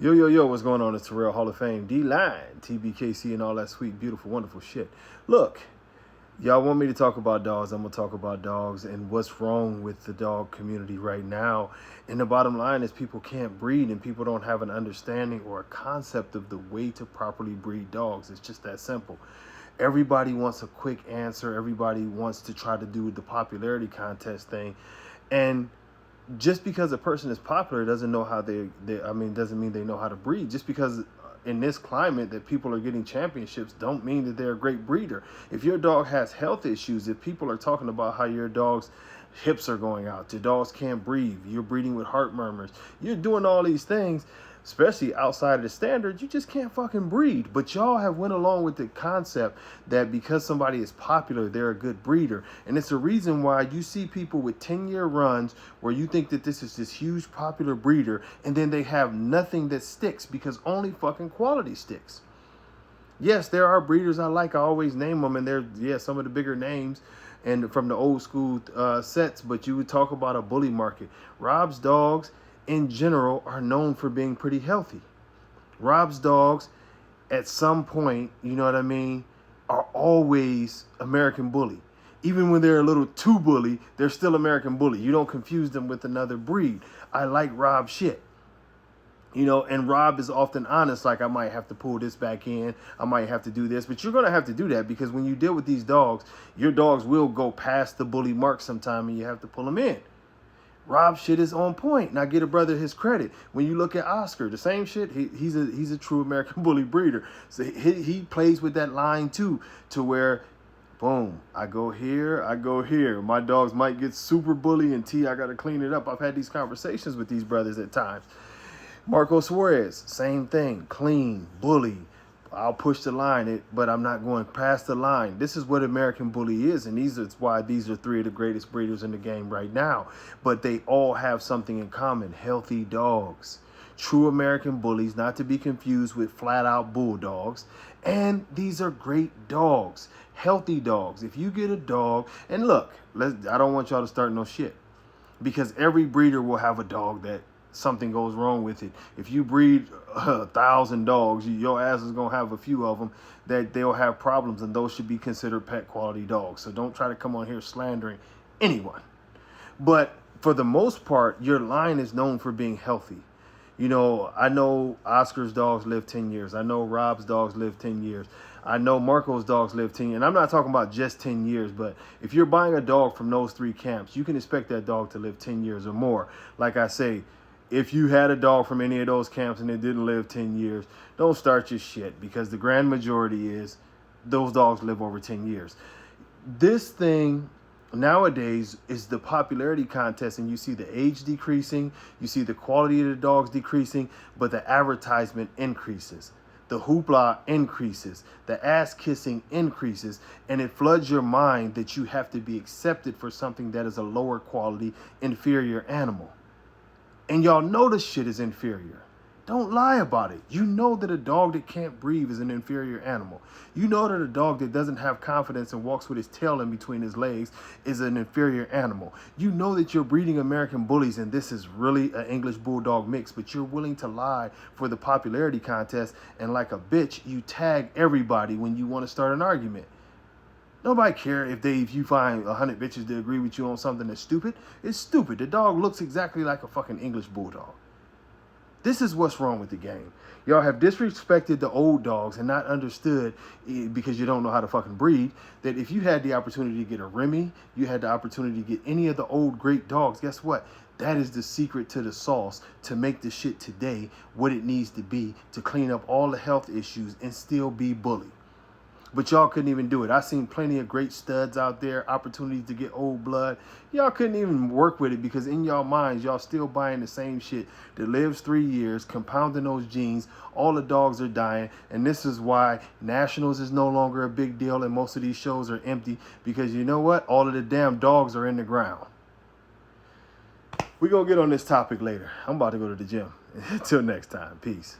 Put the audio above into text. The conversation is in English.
Yo, yo, yo, what's going on? It's Terrell Hall of Fame, D-Line, TBKC, and all that sweet, beautiful, wonderful shit. Look, y'all want me to talk about dogs, I'm going to talk about dogs and what's wrong with the dog community right now. And the bottom line is people can't breed and people don't have an understanding or a concept of the way to properly breed dogs. It's just that simple. Everybody wants a quick answer. Everybody wants to try to do the popularity contest thing. And just because a person is popular doesn't know how doesn't mean they know how to breed. Just because in this climate that people are getting championships don't mean that they're a great breeder. If your dog has health issues, if people are talking about how your dog's hips are going out, your dogs can't breathe, you're breeding with heart murmurs, you're doing all these things, especially outside of the standard, you just can't fucking breed. But y'all have went along with the concept that because somebody is popular, they're a good breeder. And it's a reason why you see people with 10-year runs where you think that this is this huge popular breeder, and then they have nothing that sticks because only fucking quality sticks. Yes, there are breeders I like. I always name them, and they're some of the bigger names and from the old school sets. But you would talk about a bully market. Rob's dogs in general are known for being pretty healthy. Rob's dogs at some point, you know what I mean, are always American Bully. Even when they're a little too bully, they're still American Bully. You don't confuse them with another breed. I like Rob shit. You know, and Rob is often honest, like I might have to pull this back in, I might have to do this, but you're going to have to do that because when you deal with these dogs, your dogs will go past the bully mark sometime and you have to pull them in. Rob shit is on point. Now get a brother his credit. When you look at Oscar, the same shit. He's a true American Bully breeder. So he plays with that line too, to where, boom, I go here, I go here. My dogs might get super bully and I got to clean it up. I've had these conversations with these brothers at times. Marco Suarez, same thing, clean, bully. I'll push the line, but I'm not going past the line. This is what American Bully is, and it's why these are three of the greatest breeders in the game right now. But they all have something in common: healthy dogs. True American Bullies, not to be confused with flat-out bulldogs. And these are great dogs, healthy dogs. If you get a dog, and look, I don't want y'all to start no shit, because every breeder will have a dog that something goes wrong with it. If you breed 1,000 dogs, your ass is gonna have a few of them that they'll have problems, and those should be considered pet quality dogs. So don't try to come on here slandering anyone. But for the most part, your line is known for being healthy. You know, I know Oscar's dogs live 10 years. I know Rob's dogs live 10 years. I know Marco's dogs live 10 years. And I'm not talking about just 10 years, but if you're buying a dog from those three camps, you can expect that dog to live 10 years or more. Like I say, if you had a dog from any of those camps and it didn't live 10 years, don't start your shit, because the grand majority is those dogs live over 10 years. This thing nowadays is the popularity contest, and you see the age decreasing, you see the quality of the dogs decreasing, but the advertisement increases. The hoopla increases, the ass kissing increases, and it floods your mind that you have to be accepted for something that is a lower quality, inferior animal. And y'all know this shit is inferior. Don't lie about it. You know that a dog that can't breathe is an inferior animal. You know that a dog that doesn't have confidence and walks with his tail in between his legs is an inferior animal. You know that you're breeding American Bullies and this is really an English Bulldog mix, but you're willing to lie for the popularity contest, and like a bitch, you tag everybody when you want to start an argument. Nobody cares if you find 100 bitches to agree with you on something that's stupid. It's stupid. The dog looks exactly like a fucking English Bulldog. This is what's wrong with the game. Y'all have disrespected the old dogs and not understood, because you don't know how to fucking breed, that if you had the opportunity to get a Remy, you had the opportunity to get any of the old great dogs, guess what? That is the secret to the sauce to make the shit today what it needs to be, to clean up all the health issues and still be bully. But y'all couldn't even do it. I seen plenty of great studs out there, opportunities to get old blood. Y'all couldn't even work with it because in y'all minds, y'all still buying the same shit that lives 3 years, compounding those genes. All the dogs are dying. And this is why Nationals is no longer a big deal and most of these shows are empty, because you know what? All of the damn dogs are in the ground. We're going to get on this topic later. I'm about to go to the gym. Until next time. Peace.